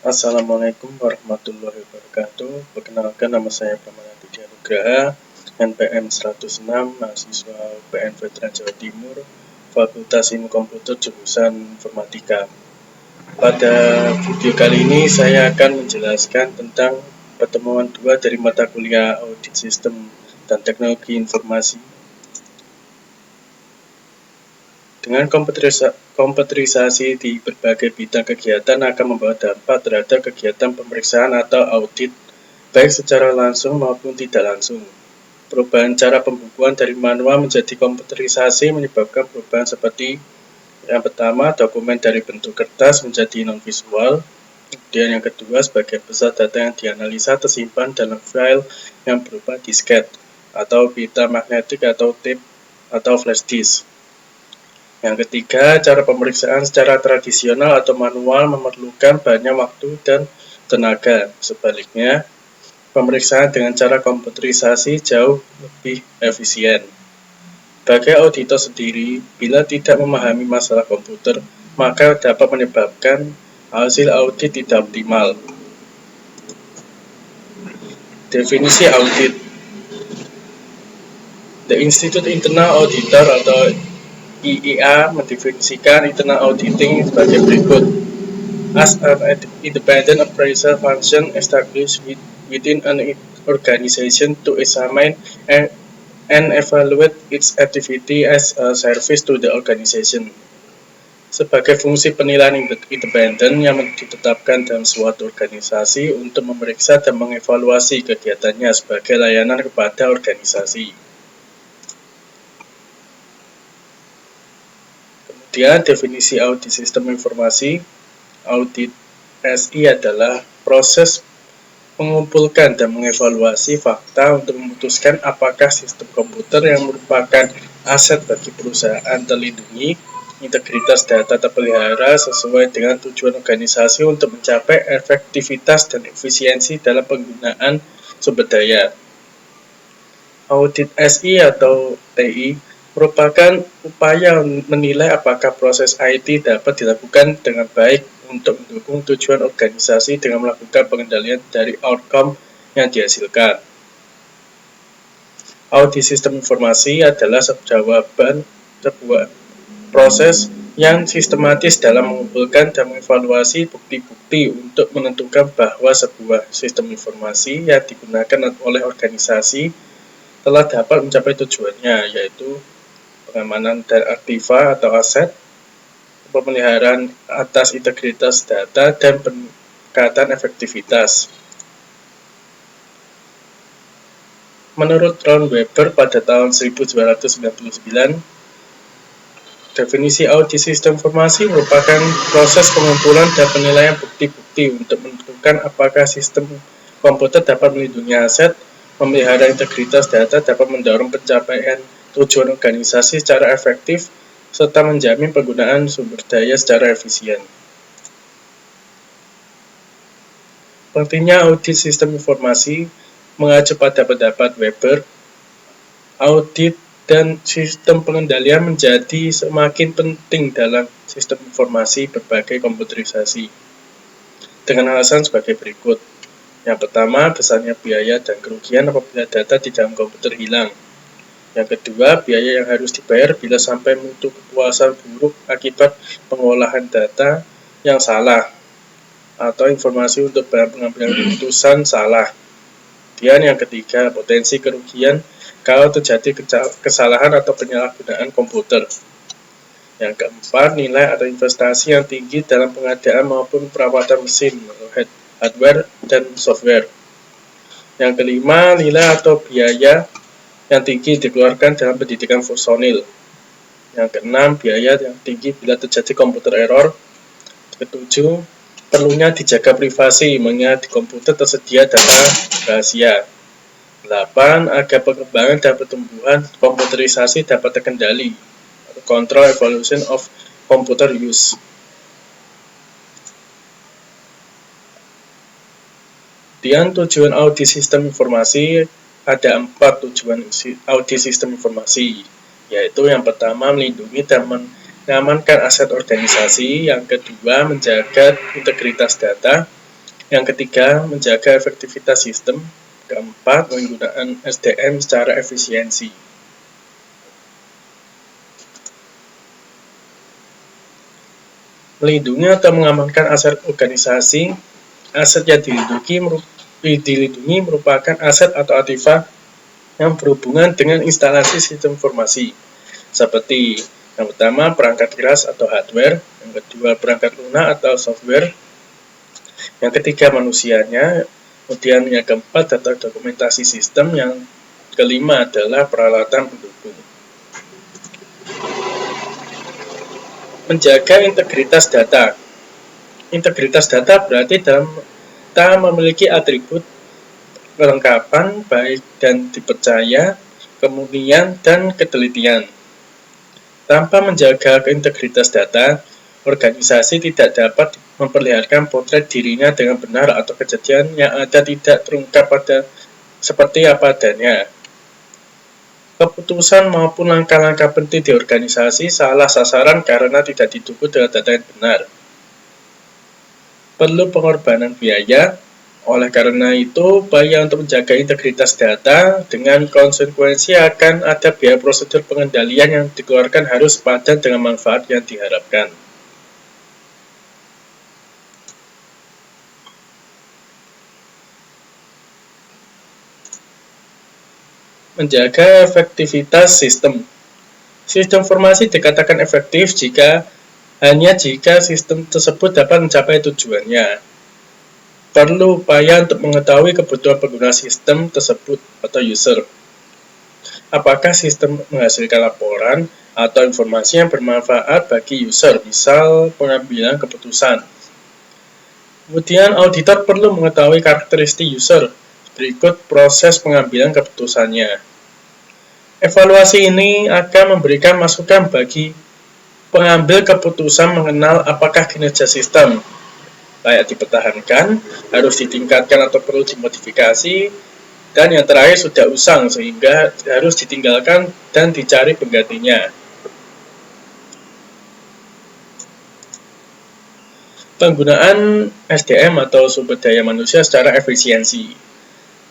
Assalamualaikum warahmatullahi wabarakatuh. Perkenalkan, nama saya Pramanadi Nugraha, NPM 106, mahasiswa UPN Veteran Jawa Timur, Fakultas Ilmu Komputer jurusan Informatika. Pada video kali ini saya akan menjelaskan tentang pertemuan 2 dari mata kuliah Audit Sistem dan Teknologi Informasi. Dengan komputerisasi di berbagai bidang kegiatan akan membawa dampak terhadap kegiatan pemeriksaan atau audit, baik secara langsung maupun tidak langsung. Perubahan cara pembukuan dari manual menjadi komputerisasi menyebabkan perubahan seperti yang pertama, dokumen dari bentuk kertas menjadi non-visual. Kemudian yang kedua, sebagian besar data yang dianalisa tersimpan dalam file yang berupa disket atau pita magnetik atau tape atau flash disk. Yang ketiga, cara pemeriksaan secara tradisional atau manual memerlukan banyak waktu dan tenaga. Sebaliknya, pemeriksaan dengan cara komputerisasi jauh lebih efisien. Bagi auditor sendiri, bila tidak memahami masalah komputer, maka dapat menyebabkan hasil audit tidak optimal. Definisi audit. The Institute Internal Auditor atau IIA mendefinisikan internal auditing sebagai berikut. As an independent appraisal function established within an organization to examine and evaluate its activity as a service to the organization. Sebagai fungsi penilaian independen yang ditetapkan dalam suatu organisasi untuk memeriksa dan mengevaluasi kegiatannya sebagai layanan kepada organisasi. Kemudian definisi audit sistem informasi. Audit SI adalah proses mengumpulkan dan mengevaluasi fakta untuk memutuskan apakah sistem komputer yang merupakan aset bagi perusahaan terlindungi, integritas data terpelihara sesuai dengan tujuan organisasi untuk mencapai efektivitas dan efisiensi dalam penggunaan sumber daya. Audit SI atau TI merupakan upaya menilai apakah proses IT dapat dilakukan dengan baik untuk mendukung tujuan organisasi dengan melakukan pengendalian dari outcome yang dihasilkan. Audit sistem informasi adalah sebuah proses yang sistematis dalam mengumpulkan dan mengevaluasi bukti-bukti untuk menentukan bahwa sebuah sistem informasi yang digunakan oleh organisasi telah dapat mencapai tujuannya, yaitu pengamanan dan aktiva atau aset, pemeliharaan atas integritas data, dan peningkatan efektivitas. Menurut Ron Weber pada tahun 1999, definisi audit sistem informasi merupakan proses pengumpulan dan penilaian bukti-bukti untuk menentukan apakah sistem komputer dapat melindungi aset, memelihara integritas data, dapat mendorong pencapaian tujuan organisasi secara efektif, serta menjamin penggunaan sumber daya secara efisien. Pentingnya audit sistem informasi mengacu pada pendapat Weber, audit dan sistem pengendalian menjadi semakin penting dalam sistem informasi berbagai komputerisasi. Dengan alasan sebagai berikut. Yang pertama, besarnya biaya dan kerugian apabila data di dalam komputer hilang. Yang kedua, biaya yang harus dibayar bila sampai mutu kepuasan buruk akibat pengolahan data yang salah atau informasi untuk bahan pengambilan keputusan salah. Dan yang ketiga, potensi kerugian kalau terjadi kesalahan atau penyalahgunaan komputer. Yang keempat, nilai atau investasi yang tinggi dalam pengadaan maupun perawatan mesin, hardware, dan software. Yang kelima, nilai atau biaya yang tinggi dikeluarkan dalam pendidikan personil. Yang keenam, biaya yang tinggi bila terjadi komputer error. Ketujuh, perlunya dijaga privasi mengingat di komputer tersedia data rahasia. 8. Agar pengembangan dan pertumbuhan komputerisasi dapat terkendali. Control evolution of computer use. Kemudian tujuan audit sistem informasi. Ada 4 tujuan audit sistem informasi, yaitu yang pertama melindungi dan mengamankan aset organisasi, yang kedua menjaga integritas data, Yang ketiga, menjaga efektivitas sistem. Keempat, penggunaan SDM secara efisiensi. Melindungi atau mengamankan aset organisasi. Aset yang dilindungi merupakan aset atau aktiva yang berhubungan dengan instalasi sistem informasi, seperti yang pertama perangkat keras atau hardware, yang kedua perangkat lunak atau software, yang ketiga manusianya, kemudian yang keempat data dokumentasi sistem, yang kelima adalah peralatan pendukung. Menjaga integritas data. Integritas data berarti dalam kita memiliki atribut kelengkapan, baik dan dipercaya, kemudian dan ketelitian. Tanpa menjaga integritas data, organisasi tidak dapat memperlihatkan potret dirinya dengan benar atau kejadian yang ada tidak terungkap pada seperti apa adanya. Keputusan maupun langkah-langkah penting di organisasi salah sasaran karena tidak didukung dengan data yang benar. Perlu pengorbanan biaya. Oleh karena itu, upaya untuk menjaga integritas data dengan konsekuensi akan ada biaya prosedur pengendalian yang dikeluarkan harus sepadan dengan manfaat yang diharapkan. Menjaga efektivitas sistem. Sistem informasi dikatakan efektif hanya jika sistem tersebut dapat mencapai tujuannya. Perlu upaya untuk mengetahui kebutuhan pengguna sistem tersebut atau user. Apakah sistem menghasilkan laporan atau informasi yang bermanfaat bagi user, misal pengambilan keputusan. Kemudian auditor perlu mengetahui karakteristik user, berikut proses pengambilan keputusannya. Evaluasi ini akan memberikan masukan bagi pengambil keputusan mengenal apakah kinerja sistem layak dipertahankan, harus ditingkatkan atau perlu dimodifikasi, dan yang terakhir sudah usang sehingga harus ditinggalkan dan dicari penggantinya. Penggunaan SDM atau sumber daya manusia secara efisiensi.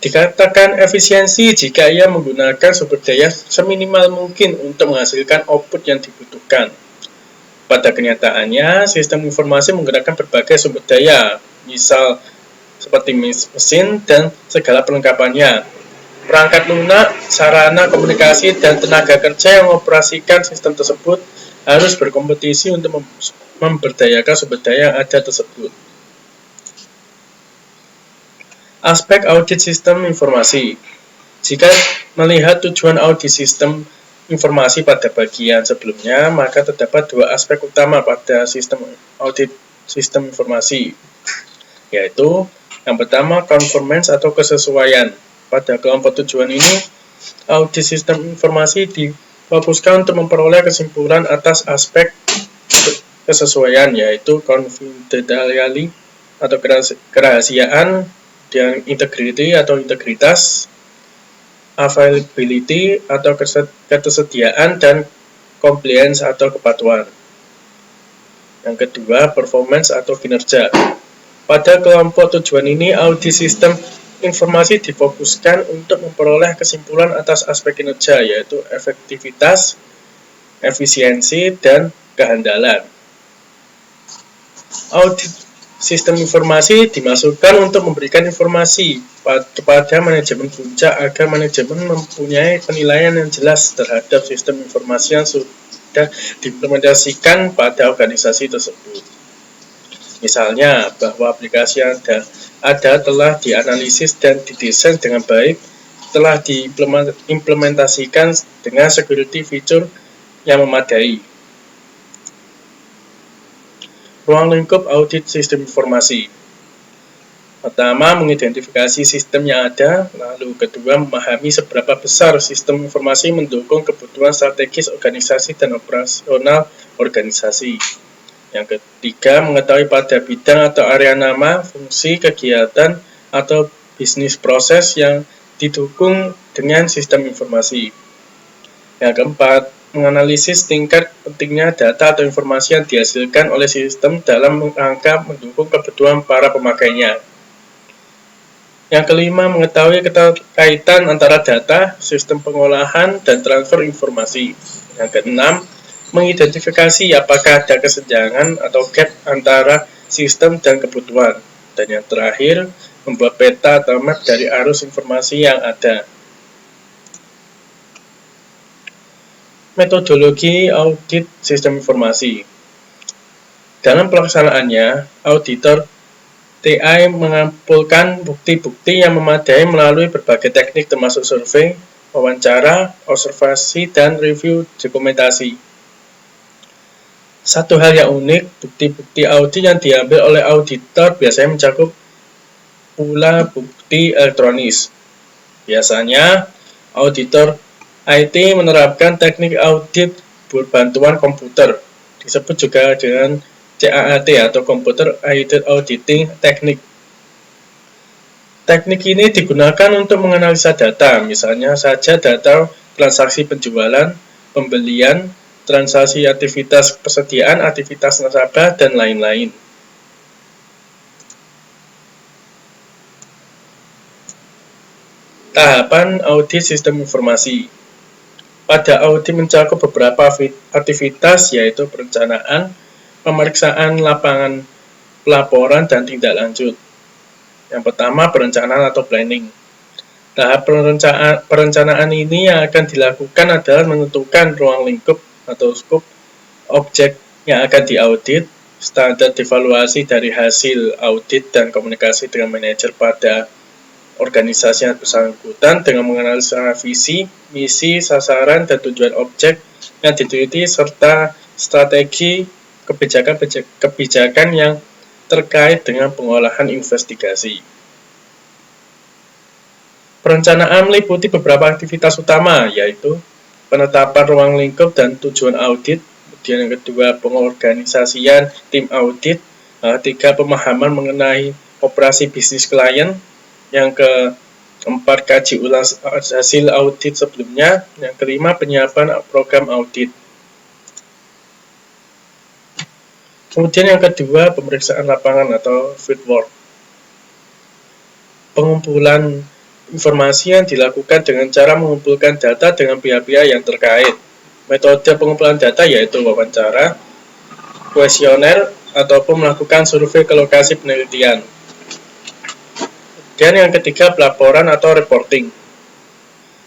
Dikatakan efisiensi jika ia menggunakan sumber daya seminimal mungkin untuk menghasilkan output yang dibutuhkan. Pada kenyataannya, sistem informasi menggunakan berbagai sumber daya, misal seperti mesin dan segala perlengkapannya, perangkat lunak, sarana komunikasi, dan tenaga kerja yang mengoperasikan sistem tersebut harus berkompetisi untuk memberdayakan sumber daya yang ada tersebut. Aspek audit sistem informasi. Jika melihat tujuan audit sistem informasi pada bagian sebelumnya, maka terdapat dua aspek utama pada sistem audit sistem informasi, yaitu yang pertama conformance atau kesesuaian. Pada kelompok tujuan ini, audit sistem informasi difokuskan untuk memperoleh kesimpulan atas aspek kesesuaian, yaitu confidentiality atau kerahasiaan, dan integrity atau integritas, availability atau ketersediaan, dan compliance atau kepatuhan. Yang kedua, performance atau kinerja. Pada kelompok tujuan ini, audit sistem informasi difokuskan untuk memperoleh kesimpulan atas aspek kinerja, yaitu efektivitas, efisiensi, dan kehandalan. Audit sistem informasi dimasukkan untuk memberikan informasi kepada manajemen puncak agar manajemen mempunyai penilaian yang jelas terhadap sistem informasi yang sudah diimplementasikan pada organisasi tersebut. Misalnya, bahwa aplikasi yang ada telah dianalisis dan didesain dengan baik, telah diimplementasikan dengan security feature yang memadai. Ruang lingkup audit sistem informasi. Pertama, mengidentifikasi sistem yang ada, lalu kedua, memahami seberapa besar sistem informasi mendukung kebutuhan strategis organisasi dan operasional organisasi. Yang ketiga, mengetahui pada bidang atau area nama, fungsi, kegiatan, atau bisnis proses yang didukung dengan sistem informasi. Yang keempat, menganalisis tingkat pentingnya data atau informasi yang dihasilkan oleh sistem dalam rangka mendukung kebutuhan para pemakainya. Yang kelima, mengetahui keterkaitan antara data, sistem pengolahan, dan transfer informasi. Yang keenam, mengidentifikasi apakah ada kesenjangan atau gap antara sistem dan kebutuhan. Dan yang terakhir, membuat peta atau map dari arus informasi yang ada. Metodologi audit sistem informasi. Dalam pelaksanaannya, auditor TI mengumpulkan bukti-bukti yang memadai melalui berbagai teknik termasuk survei, wawancara, observasi, dan review dokumentasi. Satu hal yang unik, bukti-bukti audit yang diambil oleh auditor biasanya mencakup pula bukti elektronis. Biasanya, auditor IT menerapkan teknik audit berbantuan komputer, disebut juga dengan CAAT atau Computer Aided Auditing Technique. Teknik ini digunakan untuk menganalisa data, misalnya saja data transaksi penjualan, pembelian, transaksi aktivitas persediaan, aktivitas nasabah, dan lain-lain. Tahapan audit sistem informasi. Pada audit mencakup beberapa aktivitas, yaitu perencanaan, pemeriksaan lapangan, pelaporan, dan tindak lanjut. Yang pertama, perencanaan atau planning. Tahap perencanaan ini yang akan dilakukan adalah menentukan ruang lingkup atau skop objek yang akan diaudit, standar evaluasi dari hasil audit, dan komunikasi dengan manajer pada organisasi yang bersangkutan dengan menganalisa visi, misi, sasaran, dan tujuan objek yang diteliti, serta strategi kebijakan yang terkait dengan pengolahan investigasi. Perencanaan meliputi beberapa aktivitas utama, yaitu penetapan ruang lingkup dan tujuan audit, kemudian yang kedua pengorganisasian tim audit, ketiga pemahaman mengenai operasi bisnis klien, yang keempat kaji ulang hasil audit sebelumnya, yang kelima penyiapan program audit. Kemudian yang kedua, pemeriksaan lapangan atau fieldwork. Pengumpulan informasi yang dilakukan dengan cara mengumpulkan data dengan pihak-pihak yang terkait. Metode pengumpulan data yaitu wawancara, kuesioner, ataupun melakukan survei ke lokasi penelitian. Dan yang ketiga, pelaporan atau reporting.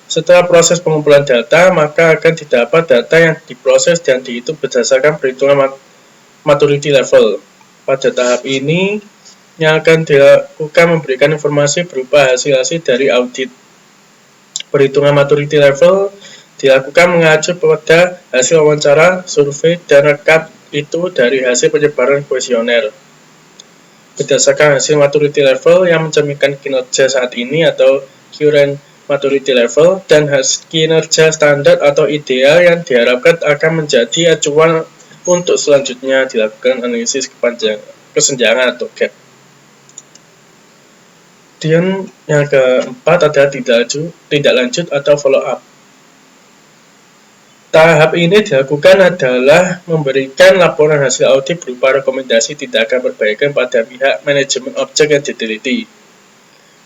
Setelah proses pengumpulan data, maka akan didapat data yang diproses dan dihitung berdasarkan perhitungan maturity level. Pada tahap ini, yang akan dilakukan memberikan informasi berupa hasil-hasil dari audit. Perhitungan maturity level dilakukan mengacu pada hasil wawancara, survei, dan rekap itu dari hasil penyebaran kuesioner. Berdasarkan hasil maturity level yang mencerminkan kinerja saat ini atau current maturity level dan kinerja standar atau ideal yang diharapkan akan menjadi acuan untuk selanjutnya dilakukan analisis kesenjangan atau gap. Kemudian yang keempat adalah tindak lanjut atau follow up. Tahap ini dilakukan adalah memberikan laporan hasil audit berupa rekomendasi tindakan perbaikan pada pihak manajemen objek yang diteliti.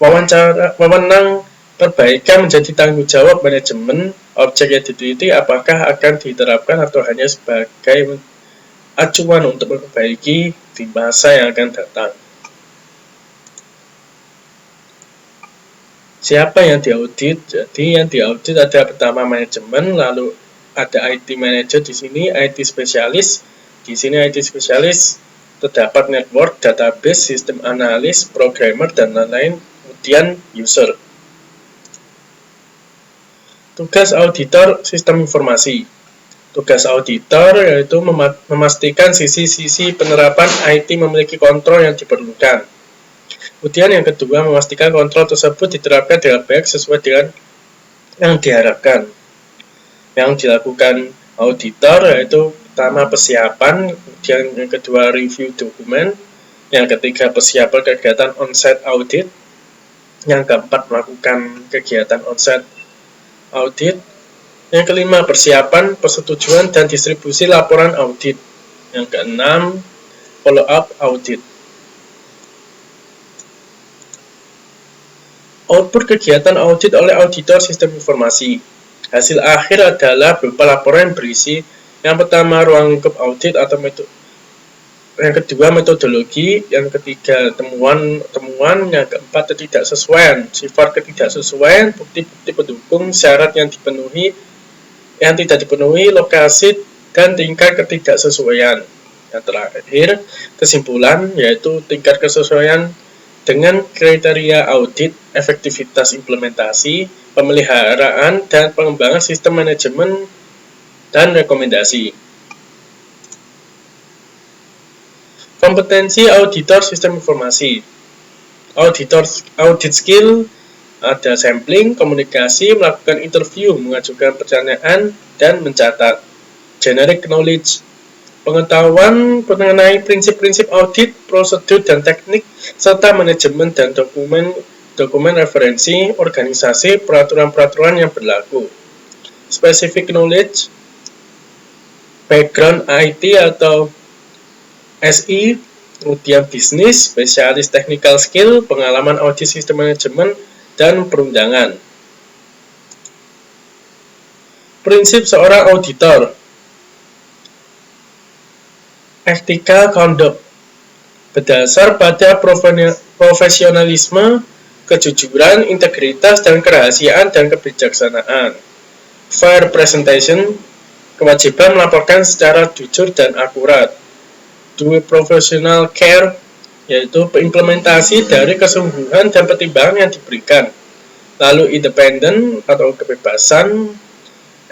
Wewenang perbaikan menjadi tanggung jawab manajemen objek yang diteliti, apakah akan diterapkan atau hanya sebagai acuan untuk memperbaiki di masa yang akan datang. Siapa yang diaudit? Jadi yang diaudit ada pertama manajemen, lalu ada IT manager di sini, IT spesialis. Di sini IT spesialis terdapat network, database, sistem analis, programmer, dan lain-lain. Kemudian user. Tugas auditor sistem informasi. Tugas auditor yaitu memastikan sisi-sisi penerapan IT memiliki kontrol yang diperlukan. Kemudian yang kedua, memastikan kontrol tersebut diterapkan dengan baik sesuai dengan yang diharapkan. Yang dilakukan auditor yaitu pertama persiapan, kemudian yang kedua review dokumen, yang ketiga persiapan kegiatan on-site audit, yang keempat melakukan kegiatan on-site audit, yang kelima persiapan, persetujuan, dan distribusi laporan audit, yang keenam follow up audit. Output kegiatan audit oleh auditor sistem informasi. Hasil akhir adalah berupa laporan yang berisi yang pertama ruang lingkup audit atau metode, yang kedua metodologi, yang ketiga temuan, yang keempat ketidaksesuaian, sifat ketidaksesuaian, bukti-bukti pendukung, syarat yang dipenuhi, yang tidak dipenuhi, lokasi dan tingkat ketidaksesuaian. Yang terakhir, kesimpulan yaitu tingkat kesesuaian dengan kriteria audit, efektivitas implementasi, pemeliharaan, dan pengembangan sistem manajemen dan rekomendasi. Kompetensi auditor sistem informasi. Audit skill ada sampling, komunikasi, melakukan interview, mengajukan pertanyaan, dan mencatat. Generic knowledge, pengetahuan mengenai prinsip-prinsip audit, prosedur dan teknik, serta manajemen dan dokumen referensi, organisasi, peraturan-peraturan yang berlaku. Specific knowledge, background IT atau SI, kemudian bisnis, spesialis technical skill, pengalaman audit sistem manajemen, dan perundangan. Prinsip seorang auditor. Ethical conduct berdasar pada profesionalisme, kejujuran, integritas, dan kerahasiaan dan kebijaksanaan. Fair presentation, kewajiban melaporkan secara jujur dan akurat. Do professional care, yaitu implementasi dari kesungguhan dan pertimbangan yang diberikan. Lalu independent atau kebebasan,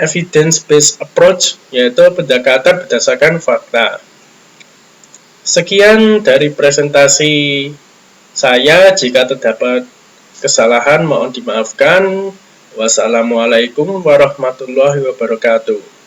evidence-based approach, yaitu pendekatan berdasarkan fakta. Sekian dari presentasi saya, jika terdapat kesalahan mohon dimaafkan. Wassalamualaikum warahmatullahi wabarakatuh.